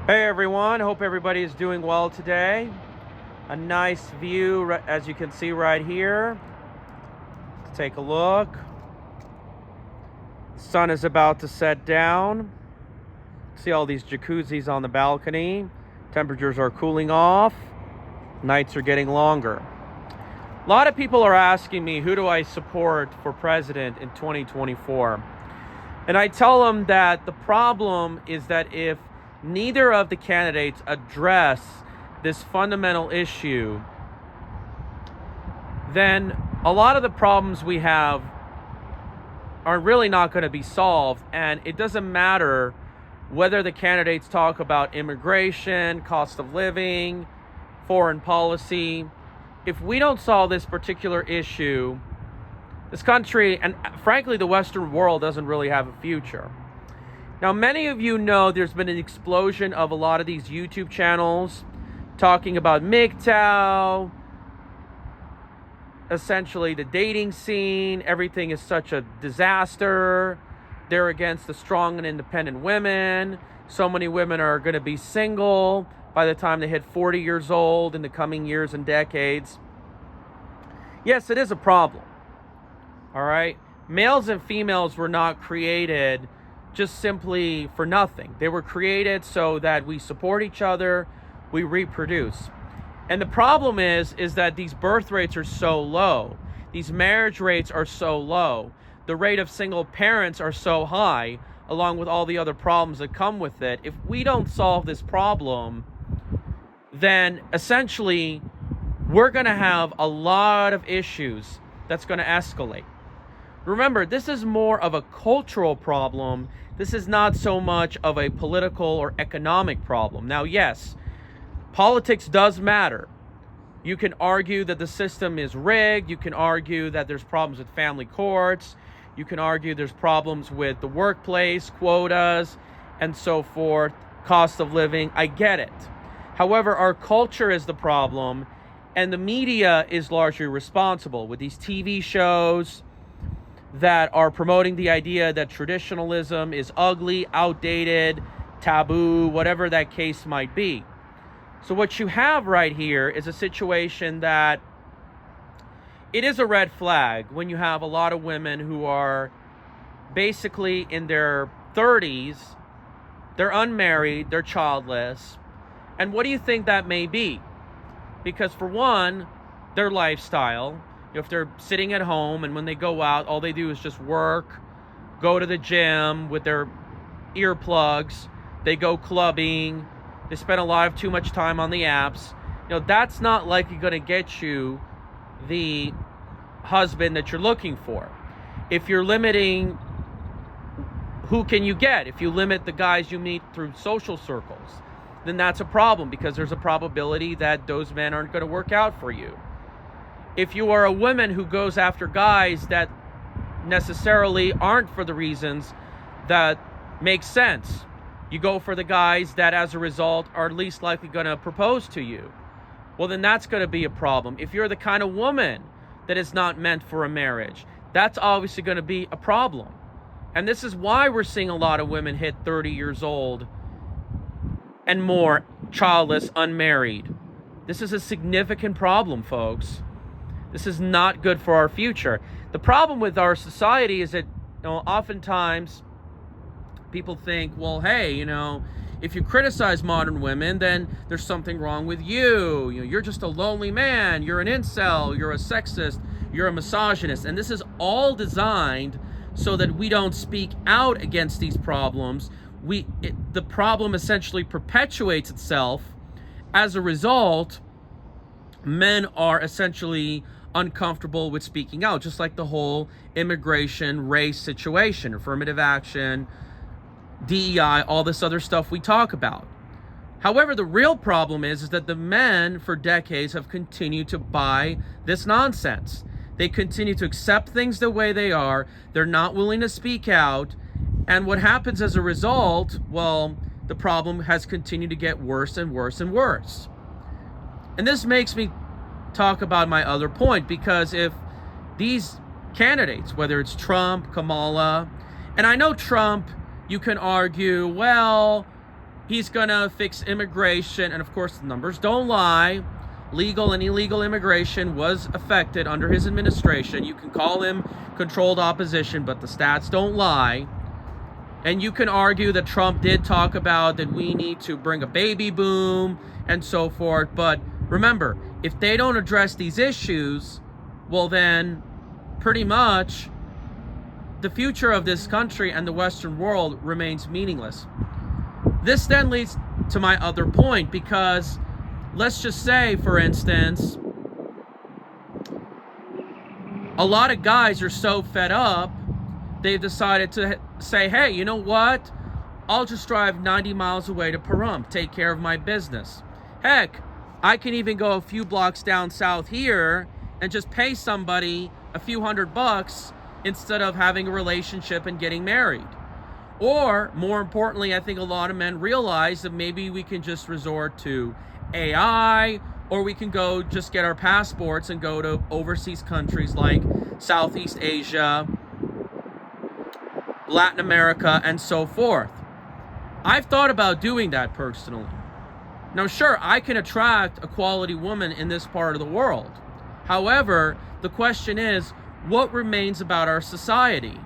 Hey everyone, hope everybody is doing well today. A nice view, as you can see right here. Let's take a look. The sun is about to set down. See all these jacuzzis on the balcony. Temperatures are cooling off. Nights are getting longer. A lot of people are asking me, who do I support for president in 2024? And I tell them that the problem is that if neither of the candidates address this fundamental issue, then a lot of the problems we have are really not going to be solved. And it doesn't matter whether the candidates talk about immigration, cost of living, foreign policy. If we don't solve this particular issue, this country, and frankly, the Western world doesn't really have a future. Now, many of you know there's been an explosion of a lot of these YouTube channels talking about MGTOW, essentially the dating scene. Everything is such a disaster. They're against the strong and independent women. So many women are going to be single by the time they hit 40 years old in the coming years and decades. Yes, it is a problem. All right? Males and females were not created just simply for nothing. They were created so that we support each other, we reproduce. And the problem is that these birth rates are so low. These marriage rates are so low. The rate of single parents are so high, along with all the other problems that come with it. If we don't solve this problem, then essentially we're going to have a lot of issues that's going to escalate. Remember, this is more of a cultural problem. This is not so much of a political or economic problem. Now, yes, politics does matter. You can argue that the system is rigged. You can argue that there's problems with family courts. You can argue there's problems with the workplace, quotas, and so forth, cost of living. I get it. However, our culture is the problem, and the media is largely responsible with these TV shows that are promoting the idea that traditionalism is ugly, outdated, taboo, whatever that case might be. So what you have right here is a situation that it is a red flag when you have a lot of women who are basically in their 30s, they're unmarried, they're childless. And what do you think that may be? Because for one, their lifestyle, if they're sitting at home and when they go out, all they do is just work, go to the gym with their earplugs, they go clubbing, they spend a lot of too much time on the apps. That's not likely going to get you the husband that you're looking for. If you're limiting who can you get, if you limit the guys you meet through social circles, then that's a problem, because there's a probability that those men aren't going to work out for you. If you are a woman who goes after guys that necessarily aren't for the reasons that make sense, you go for the guys that as a result are least likely going to propose to you, well, then that's going to be a problem. If you're the kind of woman that is not meant for a marriage, that's obviously going to be a problem. And this is why we're seeing a lot of women hit 30 years old and more, childless, unmarried. This is a significant problem, folks. This is not good for our future. The problem with our society is that, oftentimes people think, well, hey, if you criticize modern women, then there's something wrong with you. You're just a lonely man. You're an incel. You're a sexist. You're a misogynist. And this is all designed so that we don't speak out against these problems. The problem essentially perpetuates itself. As a result, men are essentially uncomfortable with speaking out, just like the whole immigration, race situation, affirmative action, DEI, all this other stuff we talk about. However, the real problem is that the men for decades have continued to buy this nonsense. They continue to accept things the way they are. They're not willing to speak out. And what happens as a result, well, the problem has continued to get worse and worse and worse. And this makes me talk about my other point, because if these candidates, whether it's Trump, Kamala, and I know Trump, you can argue, well, He's going to fix immigration. And of course, the numbers don't lie. Legal and illegal immigration was affected under his administration. You can call him controlled opposition, but the stats don't lie. And you can argue that Trump did talk about that we need to bring a baby boom and so forth. But remember, if they don't address these issues, well then pretty much the future of this country and the Western world remains meaningless. This then leads to my other point, because let's just say, for instance, a lot of guys are so fed up, they've decided to say, hey, you know what? I'll just drive 90 miles away to Pahrump, take care of my business. Heck, I can even go a few blocks down south here and just pay somebody a few $100 instead of having a relationship and getting married. Or, more importantly, I think a lot of men realize that maybe we can just resort to AI, or we can go just get our passports and go to overseas countries like Southeast Asia, Latin America, and so forth. I've thought about doing that personally. Now, sure, I can attract a quality woman in this part of the world. However, the question is, what remains about our society?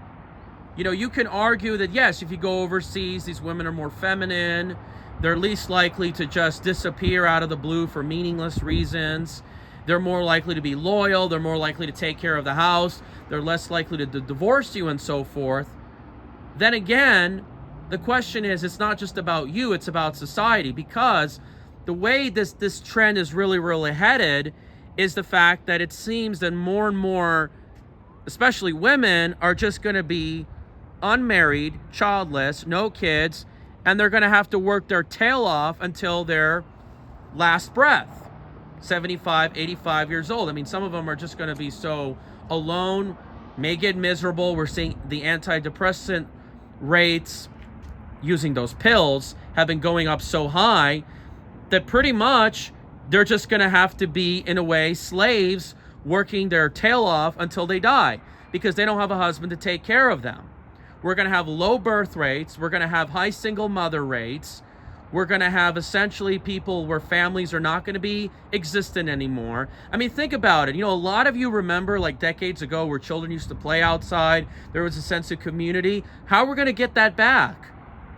You know, you can argue that, yes, if you go overseas, these women are more feminine. They're least likely to just disappear out of the blue for meaningless reasons. They're more likely to be loyal. They're more likely to take care of the house. They're less likely to divorce you and so forth. Then again, the question is, it's not just about you, it's about society, because the way this trend is really headed is the fact that it seems that more and more, especially women, are just going to be unmarried, childless, no kids, and they're going to have to work their tail off until their last breath, 75, 85 years old. I mean, some of them are just going to be so alone, may get miserable. We're seeing the antidepressant rates using those pills have been going up so high that pretty much they're just going to have to be, in a way, slaves working their tail off until they die, because they don't have a husband to take care of them. We're going to have low birth rates. We're going to have high single mother rates. We're going to have essentially people where families are not going to be existent anymore. I mean, think about it. You know, a lot of you remember like decades ago where children used to play outside. There was a sense of community. How are we going to get that back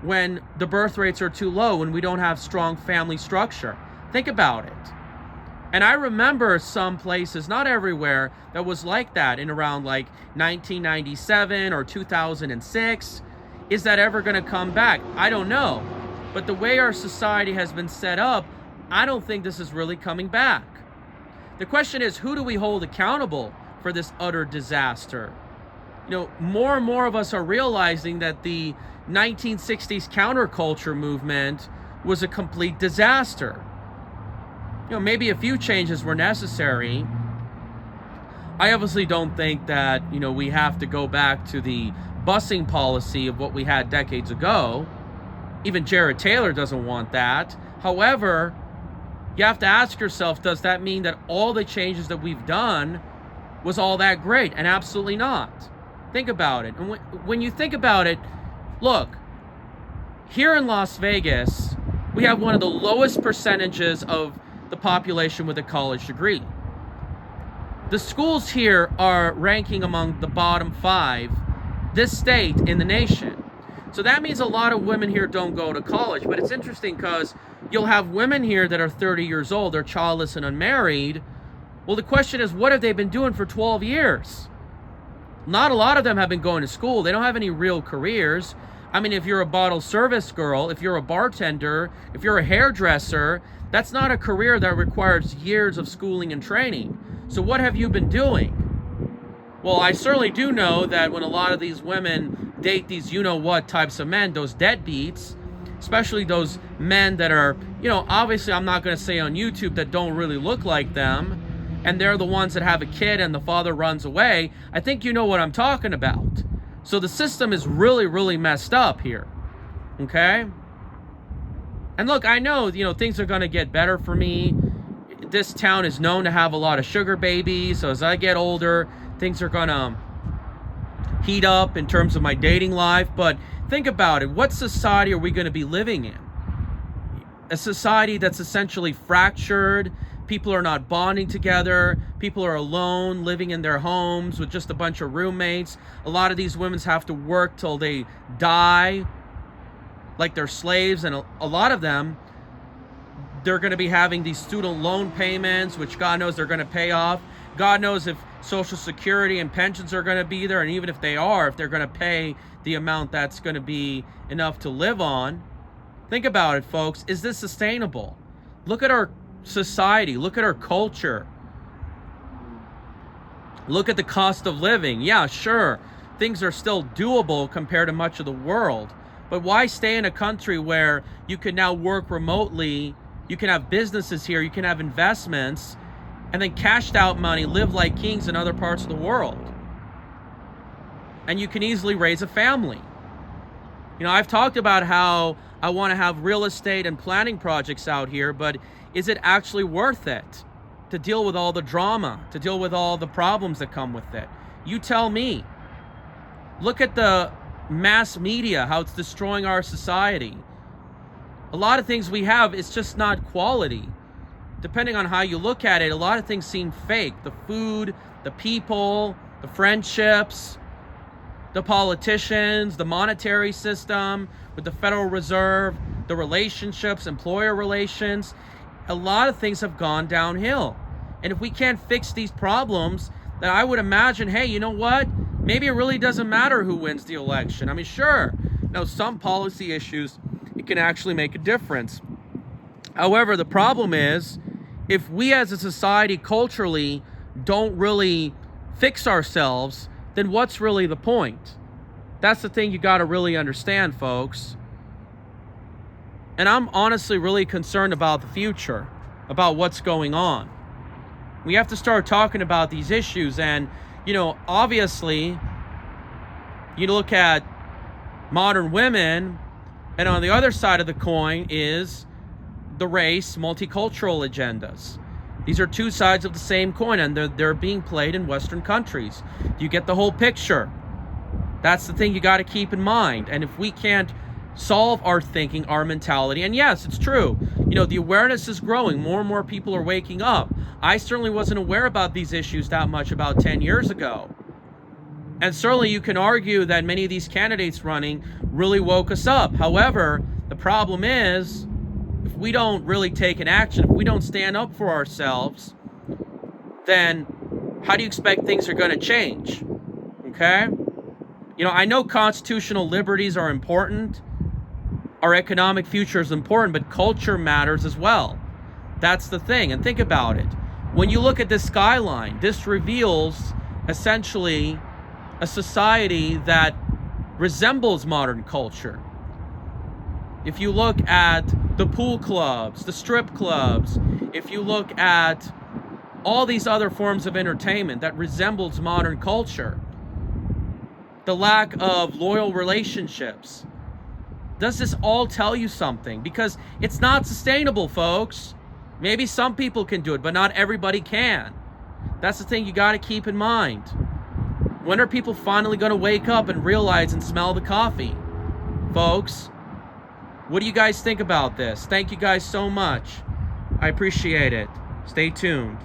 when the birth rates are too low, when we don't have strong family structure? Think about it. And I remember some places, not everywhere, that was like that in around like 1997 or 2006. Is that ever going to come back? I don't know. But the way our society has been set up, I don't think this is really coming back. The question is, who do we hold accountable for this utter disaster? You know, more and more of us are realizing that the 1960s counterculture movement was a complete disaster. You know, maybe a few changes were necessary. I obviously don't think that, you know, we have to go back to the busing policy of what we had decades ago. Even Jared Taylor doesn't want that. However, you have to ask yourself, does that mean that all the changes that we've done was all that great? And absolutely not. Think about it. And when you think about it, look, here in Las Vegas, we have one of the lowest percentages of the population with a college degree. The schools here are ranking among the bottom 5, this state in the nation. So that means a lot of women here don't go to college. But it's interesting because you'll have women here that are 30 years old, they're childless and unmarried. Well, the question is, what have they been doing for 12 years? Not a lot of them have been going to school. They don't have any real careers. I mean, if you're a bottle service girl, if you're a bartender, if you're a hairdresser, that's not a career that requires years of schooling and training. So what have you been doing? Well, I certainly do know that when a lot of these women date these you-know-what types of men, those deadbeats, especially those men that are, you know, obviously I'm not going to say on YouTube that don't really look like them, and they're the ones that have a kid and the father runs away, I think you know what I'm talking about. So the system is really messed up here, okay? And look, I know, you know, things are going to get better for me. This town is known to have a lot of sugar babies, so as I get older, things are going to heat up in terms of my dating life. But think about it. What society are we going to be living in? a society that's essentially fractured. People are not bonding together. People are alone, living in their homes with just a bunch of roommates. A lot of these women have to work till they die like they're slaves, and a lot of them, they're going to be having these student loan payments, which God knows they're going to pay off. God knows if Social Security and pensions are going to be there, and even if they are, if they're going to pay the amount that's going to be enough to live on. Think about it, folks. Is this sustainable? Look at our society. Look at our culture. Look at the cost of living. Yeah, sure, things are still doable compared to much of the world. But why stay in a country where you can now work remotely, you can have businesses here, you can have investments, and then cashed out money, live like kings in other parts of the world? And you can easily raise a family. You know, I've talked about how I want to have real estate and planning projects out here, but is it actually worth it to deal with all the drama, to deal with all the problems that come with it? You tell me. Look at the mass media, how it's destroying our society. A lot of things we have, it's just not quality. Depending on how you look at it, a lot of things seem fake. The food, the people, the friendships, the politicians, the monetary system with the Federal Reserve, the relationships, employer relations. A lot of things have gone downhill. And if we can't fix these problems, then I would imagine, hey, you know what? Maybe it really doesn't matter who wins the election. I mean, sure, now some policy issues, it can actually make a difference. However, the problem is, if we as a society culturally don't really fix ourselves, then what's really the point? That's the thing you got to really understand, folks. And I'm honestly really concerned about the future, about what's going on. We have to start talking about these issues. And, you know, obviously, you look at modern women, and on the other side of the coin is the race, multicultural agendas. These are two sides of the same coin, and they're being played in Western countries. Do you get the whole picture? That's the thing you got to keep in mind. And if we can't solve our thinking, our mentality, and yes, it's true, you know, the awareness is growing. More and more people are waking up. I certainly wasn't aware about these issues that much about 10 years ago. And certainly you can argue that many of these candidates running really woke us up. However, the problem is, if we don't really take an action, if we don't stand up for ourselves, then how do you expect things are going to change? Okay? You know, I know constitutional liberties are important. Our economic future is important, but culture matters as well. That's the thing. And think about it. When you look at this skyline, this reveals essentially a society that resembles modern culture. If you look at the pool clubs, the strip clubs, if you look at all these other forms of entertainment that resembles modern culture, the lack of loyal relationships, does this all tell you something? Because it's not sustainable, folks. Maybe some people can do it, but not everybody can. That's the thing you got to keep in mind. When are people finally going to wake up and realize and smell the coffee? Folks, what do you guys think about this? Thank you guys so much. I appreciate it. Stay tuned.